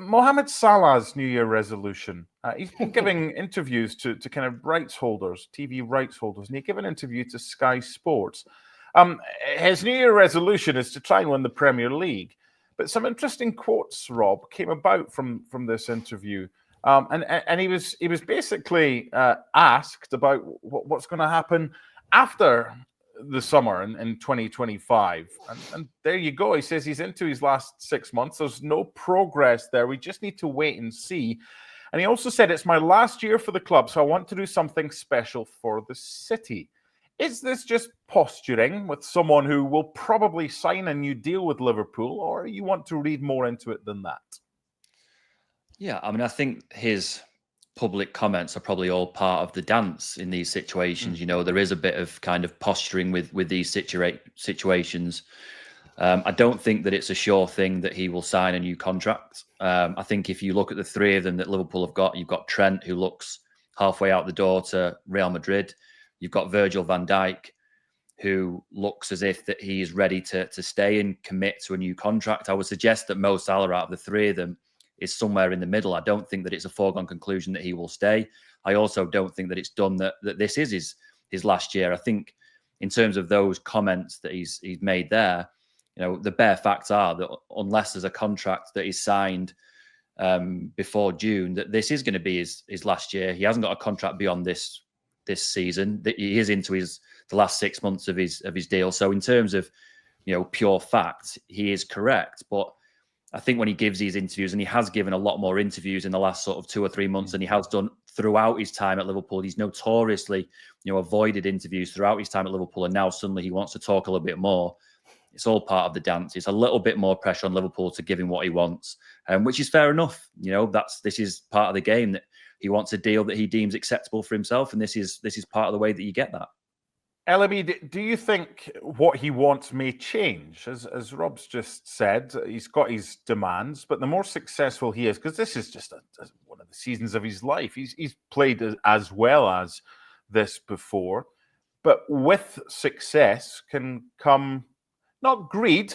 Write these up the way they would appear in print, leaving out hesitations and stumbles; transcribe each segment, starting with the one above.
Mohamed Salah's New Year resolution. He's been giving interviews to kind of rights holders, TV rights holders, and he gave an interview to Sky Sports. His New Year resolution is to try and win the Premier League. But some interesting quotes, Rob, came about from this interview. And he was basically asked about what's going to happen after the summer in 2025. And there you go. He says he's into his last 6 months. There's no progress there. We just need to wait and see. And he also said, it's my last year for the club, so I want to do something special for the city. Is this just posturing with someone who will probably sign a new deal with Liverpool, or you want to read more into it than that? Yeah, I mean, I think his public comments are probably all part of the dance in these situations. You know, there is a bit of kind of posturing with these situations. I don't think that it's a sure thing that he will sign a new contract. I think if you look at the three of them that Liverpool have got, you've got Trent, who looks halfway out the door to Real Madrid. You've got Virgil van Dijk, who looks as if that he is ready to stay and commit to a new contract. I would suggest that Mo Salah, out of the three of them, is somewhere in the middle. I don't think that it's a foregone conclusion that he will stay. I also don't think that it's done that this is his last year. I think in terms of those comments that he's made there, you know, the bare facts are that unless there's a contract that is signed before June, that this is going to be his last year. He hasn't got a contract beyond this season. That he is into the last 6 months of his deal. So in terms of, you know, pure fact, he is correct. But I think when he gives these interviews, and he has given a lot more interviews in the last sort of 2 or 3 months than he has done throughout his time at Liverpool. He's notoriously, you know, avoided interviews throughout his time at Liverpool, and now suddenly he wants to talk a little bit more. It's all part of the dance. It's a little bit more pressure on Liverpool to give him what he wants, which is fair enough. You know, this is part of the game, that he wants a deal that he deems acceptable for himself, and this is part of the way that you get that. LME, do you think what he wants may change? As Rob's just said, he's got his demands, but the more successful he is, because this is just one of the seasons of his life, he's played as well as this before, but with success can come not greed,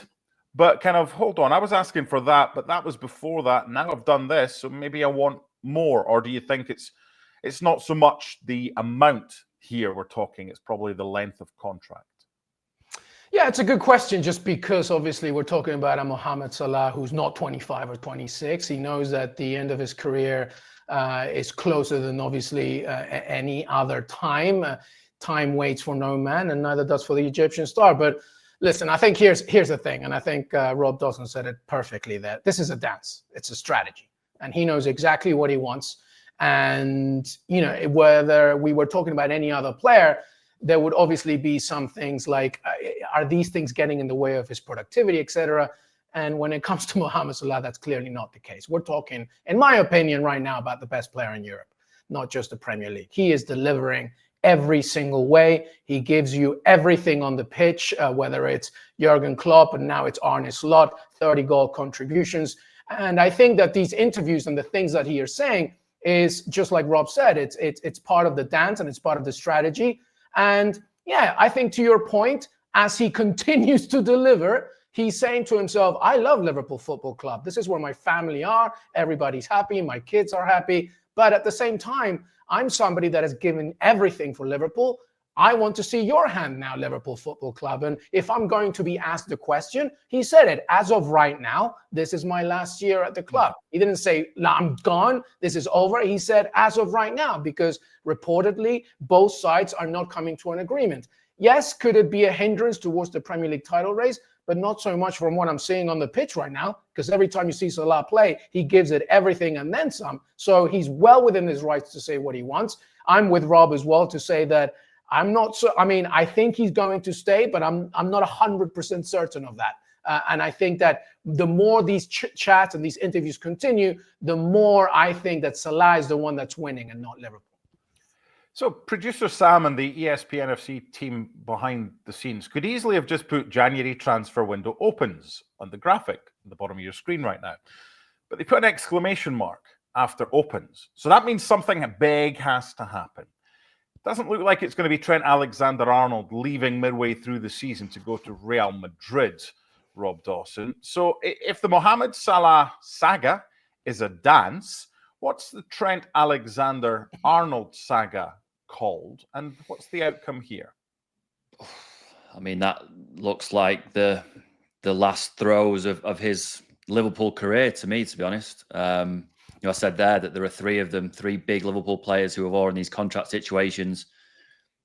but kind of, hold on, I was asking for that, but that was before that. Now I've done this, so maybe I want more. Or do you think it's not so much the amount here we're talking, it's probably the length of contract? Yeah, it's a good question, just because obviously we're talking about a Mohamed Salah who's not 25 or 26. He knows that the end of his career is closer than obviously any other time. Time waits for no man, and neither does for the Egyptian star. But listen, I think here's the thing, and I think Rob Dawson said it perfectly, that this is a dance. It's a strategy, and he knows exactly what he wants. And, you know, whether we were talking about any other player, there would obviously be some things like, are these things getting in the way of his productivity, etc.? And when it comes to Mohamed Salah, that's clearly not the case. We're talking, in my opinion, right now about the best player in Europe, not just the Premier League. He is delivering every single way. He gives you everything on the pitch, whether it's Jurgen Klopp and now it's Arne Slot, 30-goal contributions. And I think that these interviews and the things that he is saying is, just like Rob said, it's part of the dance and it's part of the strategy. And yeah, I think to your point, as he continues to deliver, he's saying to himself, I love Liverpool Football Club. This is where my family are. Everybody's happy. My kids are happy. But at the same time, I'm somebody that has given everything for Liverpool. I want to see your hand now, Liverpool Football Club. And if I'm going to be asked the question, he said it, as of right now, this is my last year at the club. He didn't say, I'm gone, this is over. He said, as of right now, because reportedly, both sides are not coming to an agreement. Yes, could it be a hindrance towards the Premier League title race? But not so much from what I'm seeing on the pitch right now, because every time you see Salah play, he gives it everything and then some. So he's well within his rights to say what he wants. I'm with Rob as well to say that I'm not so, I mean, I think he's going to stay, but I'm not 100% certain of that. And I think that the more these chats and these interviews continue, the more I think that Salah is the one that's winning and not Liverpool. So producer Sam and the ESPN FC team behind the scenes could easily have just put January transfer window opens on the graphic at the bottom of your screen right now. But they put an exclamation mark after opens. So that means something big has to happen. Doesn't look like it's going to be Trent Alexander-Arnold leaving midway through the season to go to Real Madrid, Rob Dawson. So if the Mohamed Salah saga is a dance. What's the Trent Alexander-Arnold saga called, and what's the outcome here? I mean, that looks like the last throes of his Liverpool career to me, to be honest. I said there that there are three of them, three big Liverpool players who are all in these contract situations.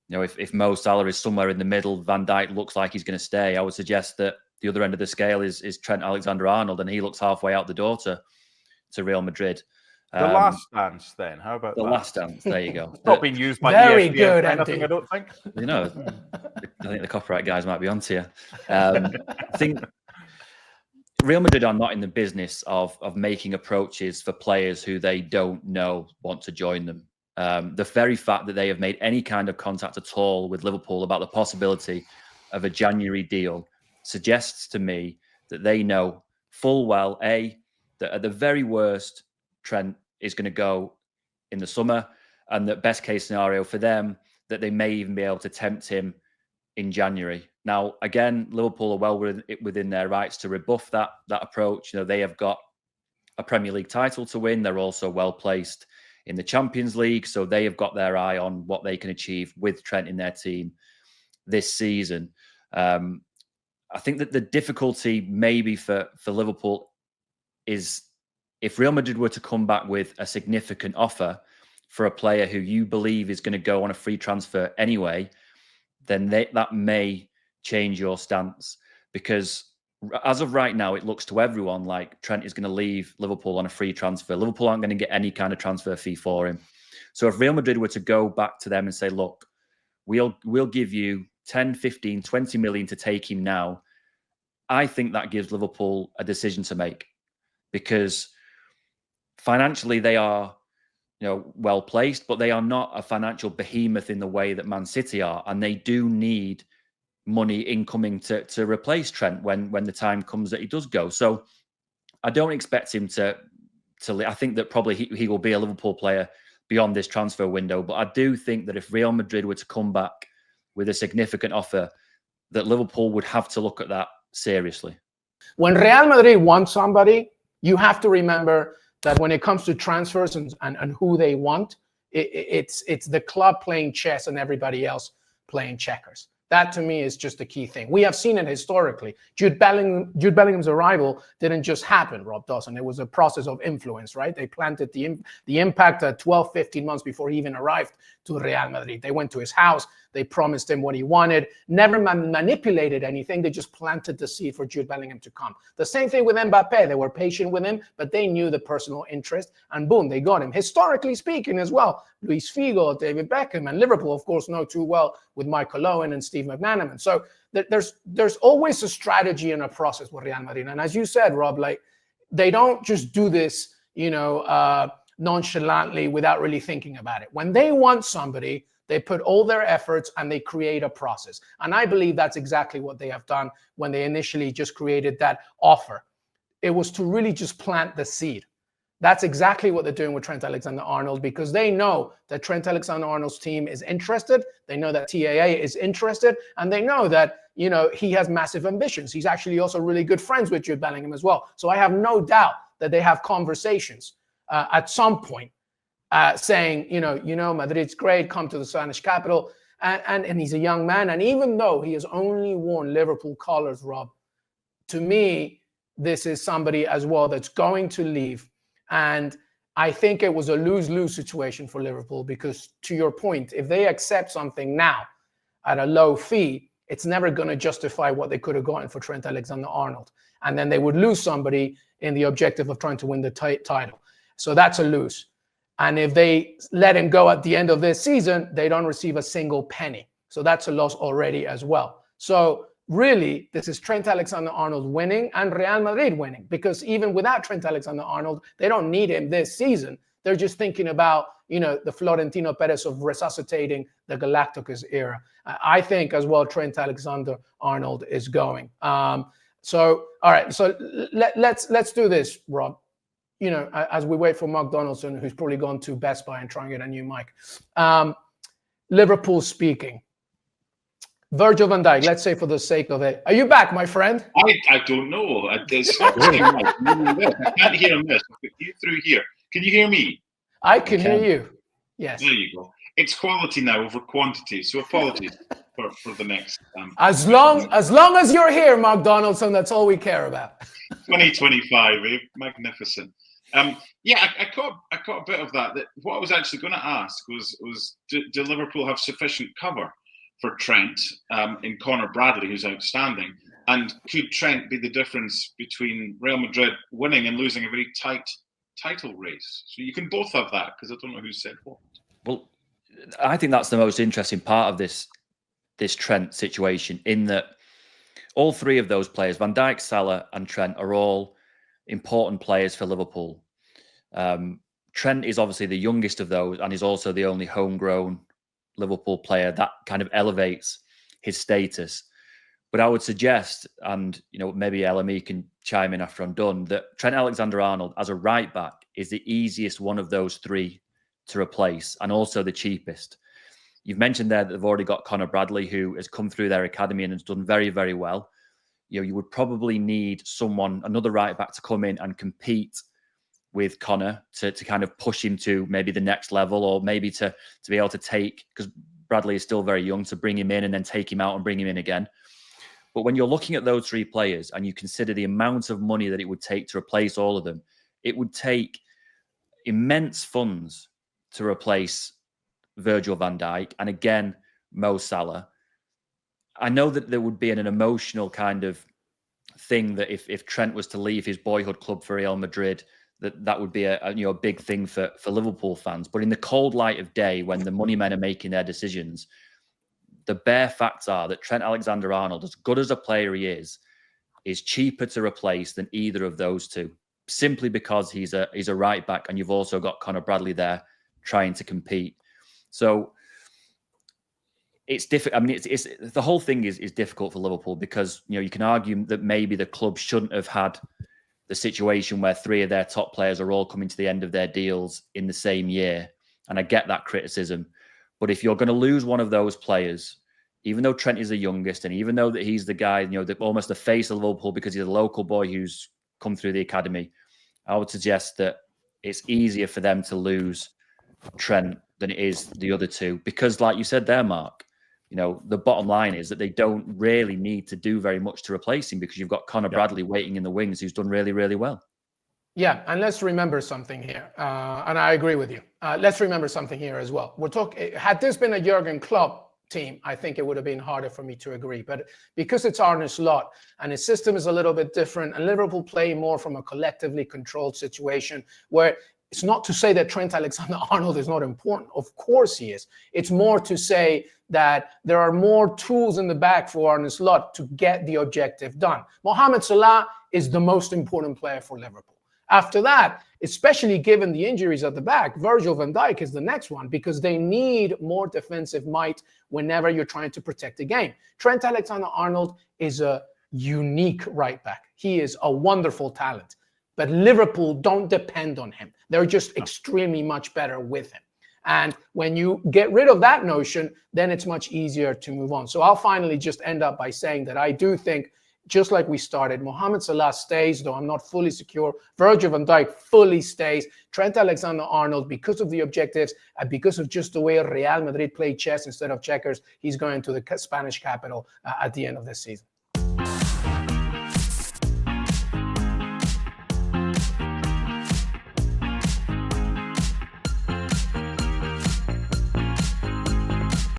If Mo Salah is somewhere in the middle, Van Dijk looks like he's going to stay. I would suggest that the other end of the scale is Trent Alexander-Arnold, and he looks halfway out the door to Real Madrid. The last dance, then. How about the that? last dance? There you go. It's not being used by Very ESPN good, for anything, Andy. I don't think. I think the copyright guys might be onto you. I think Real Madrid are not in the business of making approaches for players who they don't know want to join them. The very fact that they have made any kind of contact at all with Liverpool about the possibility of a January deal suggests to me that they know full well, A, that at the very worst, Trent is going to go in the summer, and that best case scenario for them, that they may even be able to tempt him in January. Now, again, Liverpool are well within their rights to rebuff that approach. They have got a Premier League title to win. They're also well placed in the Champions League, so they have got their eye on what they can achieve with Trent in their team this season. I think that the difficulty maybe for Liverpool is if Real Madrid were to come back with a significant offer for a player who you believe is going to go on a free transfer anyway, then that may change your stance, because as of right now, it looks to everyone like Trent is going to leave Liverpool on a free transfer. Liverpool aren't going to get any kind of transfer fee for him. So if Real Madrid were to go back to them and say, look, we'll give you 10, 15, 20 million to take him now, I think that gives Liverpool a decision to make, because financially they are well placed, but they are not a financial behemoth in the way that Man City are, and they do need money incoming to replace Trent when the time comes that he does go. So I don't expect him to I think that probably he will be a Liverpool player beyond this transfer window, but I do think that if Real Madrid were to come back with a significant offer, that Liverpool would have to look at that seriously. When Real Madrid wants somebody, you have to remember that when it comes to transfers and who they want, it's the club playing chess and everybody else playing checkers. That, to me, is just the key thing. We have seen it historically. Jude Bellingham's arrival didn't just happen, Rob Dawson. It was a process of influence, right? They planted the impact 12, 15 months before he even arrived to Real Madrid. They went to his house. They promised him what he wanted, never manipulated anything. They just planted the seed for Jude Bellingham to come. The same thing with Mbappe. They were patient with him, but they knew the personal interest, and boom, they got him. Historically speaking as well, Luis Figo, David Beckham, and Liverpool, of course, know too well with Michael Owen and Steve McManaman. So there's always a strategy and a process with Real Madrid. And as you said, Rob, like, they don't just do this, nonchalantly without really thinking about it. When they want somebody, they put all their efforts and they create a process. And I believe that's exactly what they have done when they initially just created that offer. It was to really just plant the seed. That's exactly what they're doing with Trent Alexander-Arnold, because they know that Trent Alexander-Arnold's team is interested. They know that TAA is interested, and they know that, he has massive ambitions. He's actually also really good friends with Jude Bellingham as well. So I have no doubt that they have conversations at some point saying, Madrid's great, come to the Spanish capital. And he's a young man. And even though he has only worn Liverpool colors, Rob, to me, this is somebody as well that's going to leave. And I think it was a lose-lose situation for Liverpool, because to your point, if they accept something now at a low fee, it's never going to justify what they could have gotten for Trent Alexander-Arnold. And then they would lose somebody in the objective of trying to win the title. So that's a lose. And if they let him go at the end of this season, they don't receive a single penny. So that's a loss already as well. So really, this is Trent Alexander-Arnold winning and Real Madrid winning, because even without Trent Alexander-Arnold, they don't need him this season. They're just thinking about, the Florentino Perez of resuscitating the Galacticos era. I think as well, Trent Alexander-Arnold is going. So, all right. So let's do this, Rob. As we wait for Mark Donaldson, who's probably gone to Best Buy and trying to get a new mic. Liverpool speaking. Virgil van Dijk, let's say for the sake of it. Are you back, my friend? I don't know. It's I can't hear him. This. I'll put you through here. Can you hear me? I can hear you. Yes. There you go. It's quality now over quantity. So apologies for the next. As long as you're here, Mark Donaldson, that's all we care about. 2025, magnificent. Yeah, I caught a bit of that. What I was actually going to ask was do Liverpool have sufficient cover for Trent in Connor Bradley, who's outstanding? And could Trent be the difference between Real Madrid winning and losing a very tight title race? So you can both have that, because I don't know who said what. Well, I think that's the most interesting part of this Trent situation, in that all three of those players, Van Dijk, Salah and Trent, are all important players for Liverpool. Trent is obviously the youngest of those and is also the only homegrown Liverpool player. That kind of elevates his status. But I would suggest, and maybe LME can chime in after I'm done, that Trent Alexander-Arnold as a right back is the easiest one of those three to replace, and also the cheapest. You've mentioned there that they've already got Connor Bradley, who has come through their academy and has done very, very well. You would probably need another right back to come in and compete with Connor to kind of push him to maybe the next level, or maybe to be able to take, because Bradley is still very young, to bring him in and then take him out and bring him in again. But when you're looking at those three players and you consider the amount of money that it would take to replace all of them, it would take immense funds to replace Virgil van Dijk and, again, Mo Salah. I know that there would be an emotional kind of thing that if Trent was to leave his boyhood club for Real Madrid, that would be a big thing for Liverpool fans. But in the cold light of day, when the money men are making their decisions, the bare facts are that Trent Alexander-Arnold, as good as a player he is cheaper to replace than either of those two, simply because he's a right back, and you've also got Connor Bradley there trying to compete. So it's difficult. I mean, it's the whole thing is difficult for Liverpool, because you can argue that maybe the club shouldn't have had the situation where three of their top players are all coming to the end of their deals in the same year, and I get that criticism. But if you're going to lose one of those players, even though Trent is the youngest, and even though that he's the guy, almost the face of Liverpool because he's a local boy who's come through the academy, I would suggest that it's easier for them to lose Trent than it is the other two. Because like you said there, Mark, the bottom line is that they don't really need to do very much to replace him, because you've got Connor Bradley waiting in the wings, who's done really, really well. Yeah, and let's remember something here, and I agree with you. Let's remember something here as well. We're talking. Had this been a Jurgen Klopp team, I think it would have been harder for me to agree. But because it's Arne Slot and his system is a little bit different, and Liverpool play more from a collectively controlled situation, where it's not to say that Trent Alexander-Arnold is not important. Of course he is. It's more to say that there are more tools in the bag for Arne Slot to get the objective done. Mohamed Salah is the most important player for Liverpool. After that, especially given the injuries at the back, Virgil van Dijk is the next one, because they need more defensive might whenever you're trying to protect the game. Trent Alexander-Arnold is a unique right back. He is a wonderful talent. But Liverpool don't depend on him. They're just extremely much better with him. And when you get rid of that notion, then it's much easier to move on. So I'll finally just end up by saying that I do think, just like we started, Mohamed Salah stays, though I'm not fully secure. Virgil van Dijk fully stays. Trent Alexander-Arnold, because of the objectives and because of just the way Real Madrid play chess instead of checkers, he's going to the Spanish capital at the end of this season.